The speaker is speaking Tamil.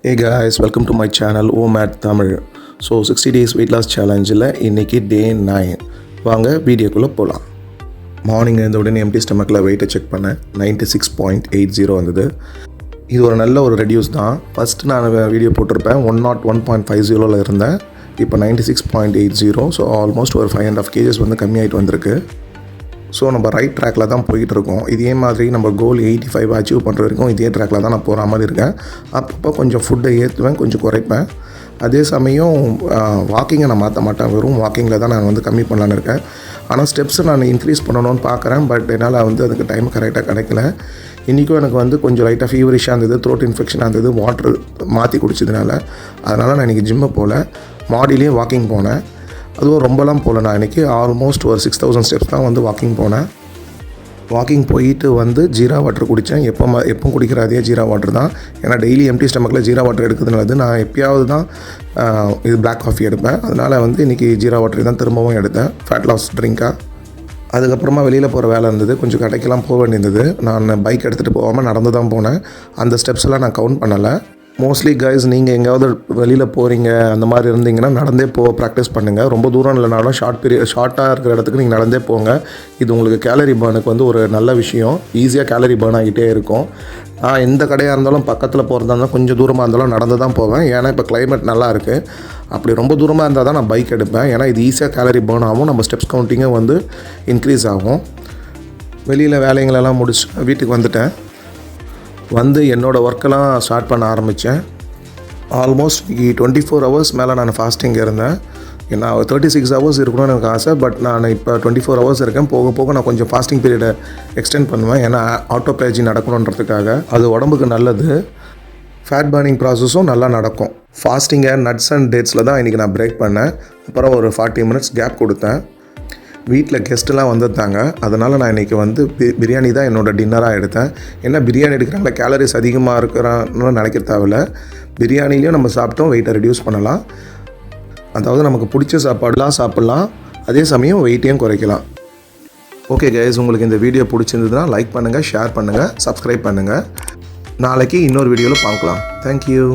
Hey guys, welcome to my channel OMAT Tamil. So 60 days weight loss challenge-ல இன்னைக்கு day 9. வாங்க வீடியோக்குள்ளே போகலாம். மார்னிங் எழுந்த உடனே எம்டி ஸ்டமக்கில் வெயிட்டை செக் பண்ணேன். 96.80 வந்தது. இது ஒரு நல்ல ஒரு ரெடியூஸ் தான். ஃபஸ்ட்டு நான் வீடியோ போட்டிருப்பேன் 101.50 இருந்தேன். இப்போ 96.80. ஸோ ஆல்மோஸ்ட் ஒரு 5.5 kgs வந்து கம்மியாகிட்டு வந்திருக்கு. ஸோ நம்ம ரைட் ட்ராக்கில் தான் போயிட்டுருக்கோம். இதே மாதிரி நம்ம கோல் 85 அச்சீவ் பண்ணுற வரைக்கும் இதே ட்ராக்கில் தான் நான் போகிற மாதிரி இருக்கேன். அப்பப்போ கொஞ்சம் ஃபுட்டை ஏற்றுவேன், கொஞ்சம் குறைப்பேன். அதே சமயம் வாக்கிங்கை நான் மாற்ற மாட்டேன். வெறும் வாக்கிங்கில் தான் நான் வந்து கம்மி பண்ணலான்னு இருக்கேன். ஆனால் ஸ்டெப்ஸை நான் இன்க்ரீஸ் பண்ணணும்னு பார்க்குறேன். பட் என்னால் வந்து அதுக்கு டைம் கரெக்டாக கிடைக்கல. இன்றைக்கும் எனக்கு வந்து கொஞ்சம் லைட்டாக ஃபீவரிஷாக இருந்தது, த்ரோட் இன்ஃபெக்ஷனாக இருந்தது, வாட்ரு மாற்றி குடிச்சதுனால. அதனால் நான் இன்றைக்கி ஜிம்மை போகல, மாடிலேயே வாக்கிங் போனேன். அதுவும் ரொம்பலாம் போகல. நான் இன்றைக்கி ஆல்மோஸ்ட் ஒரு 6000 ஸ்டெப்ஸ் தான் வந்து வாக்கிங் போனேன். வாக்கிங் போயிட்டு வந்து ஜீரா வாட்டர் குடித்தேன். எப்போ குடிக்கிற அதே ஜீரா வாட்டர் தான். ஏன்னா டெய்லி எம்டி ஸ்டமக்கில் ஜீரா வாட்டர் எடுக்கிறதுனால நான் எப்பயாவது தான் இது பிளாக் காஃபி எடுப்பேன். அதனால் வந்து இன்றைக்கி ஜீரா வாட்டர் தான் திரும்பவும் எடுத்தேன், ஃபேட் லாஸ் ட்ரிங்காக. அதுக்கப்புறமா வெளியில் போகிற வேலை இருந்தது, கொஞ்சம் கடைக்கெல்லாம் போக வேண்டியிருந்தது. நான் பைக் எடுத்துகிட்டு போகாமல் நடந்து தான் போனேன். அந்த ஸ்டெப்ஸ் எல்லாம் நான் கவுண்ட் பண்ணலை. மோஸ்ட்லி கைஸ், நீங்கள் எங்கேயாவது வெளியில் போகிறீங்க அந்த மாதிரி இருந்தீங்கன்னா நடந்தே ப்ராக்டிஸ் பண்ணுங்கள். ரொம்ப தூரம் இல்லைனாலும் ஷார்ட்டாக இருக்கிற இடத்துக்கு நீங்கள் நடந்தே போங்க. இது உங்களுக்கு கேலரி பர்னுக்கு வந்து ஒரு நல்ல விஷயம். ஈஸியாக கேலரி பர்ன் ஆகிட்டே இருக்கும். நான் எந்த கடையாக இருந்தாலும் பக்கத்தில் போகிறதா இருந்தாலும் கொஞ்சம் தூரமாக இருந்தாலும் நடந்து தான் போவேன். ஏன்னா இப்போ கிளைமேட் நல்லா இருக்குது. அப்படி ரொம்ப தூரமாக இருந்தால் தான் நான் பைக் எடுப்பேன். ஏன்னா இது ஈஸியாக கேலரி பர்ன் ஆகும், நம்ம ஸ்டெப்ஸ் கவுண்டிங்கும் வந்து இன்க்ரீஸ் ஆகும். வெளியில் வேலைங்களெல்லாம் முடிச்சு வீட்டுக்கு வந்துட்டேன். வந்து என்னோடய ஒர்க்கெல்லாம் ஸ்டார்ட் பண்ண ஆரம்பித்தேன். ஆல்மோஸ்ட் 24 hours மேலே நான் ஃபாஸ்டிங் இருந்தேன். ஏன்னா 36 hours இருக்கணும்னு எனக்கு ஆசை. பட் நான் இப்போ 24 hours இருக்கேன். போக போக நான் கொஞ்சம் ஃபாஸ்டிங் பீரியடை எக்ஸ்டெண்ட் பண்ணுவேன். ஏன்னா ஆட்டோபேஜி நடக்கணுன்றதுக்காக. அது உடம்புக்கு நல்லது. ஃபேட் பர்னிங் ப்ராசஸும் நல்லா நடக்கும். ஃபாஸ்டிங்கை நட்ஸ் அண்ட் டேட்ஸில் தான் இன்றைக்கி நான் பிரேக் பண்ணேன். அப்புறம் ஒரு 40 minutes கேப் கொடுத்தேன். வீட்டில் கெஸ்ட்டெலாம் வந்துட்டாங்க. அதனால் நான் இன்றைக்கி வந்து பிரியாணி தான் என்னோடய டின்னராக எடுத்தேன். ஏன்னா பிரியாணி எடுக்கிறாங்கள கேலரிஸ் அதிகமாக இருக்கிறான்னு நினைக்க தேவையில்ல. பிரியாணிலையும் நம்ம சாப்பிட்டோம் வெயிட்டை ரெடியூஸ் பண்ணலாம். அதாவது நமக்கு பிடிச்ச சாப்பாடுலாம் சாப்பிட்லாம், அதே சமயம் வெயிட்டையும் குறைக்கலாம். ஓகே கைஸ், உங்களுக்கு இந்த வீடியோ பிடிச்சிருந்ததுன்னா லைக் பண்ணுங்கள், ஷேர் பண்ணுங்கள், சப்ஸ்கிரைப் பண்ணுங்கள். நாளைக்கு இன்னொரு வீடியோவில் பார்க்கலாம். தேங்க்யூ.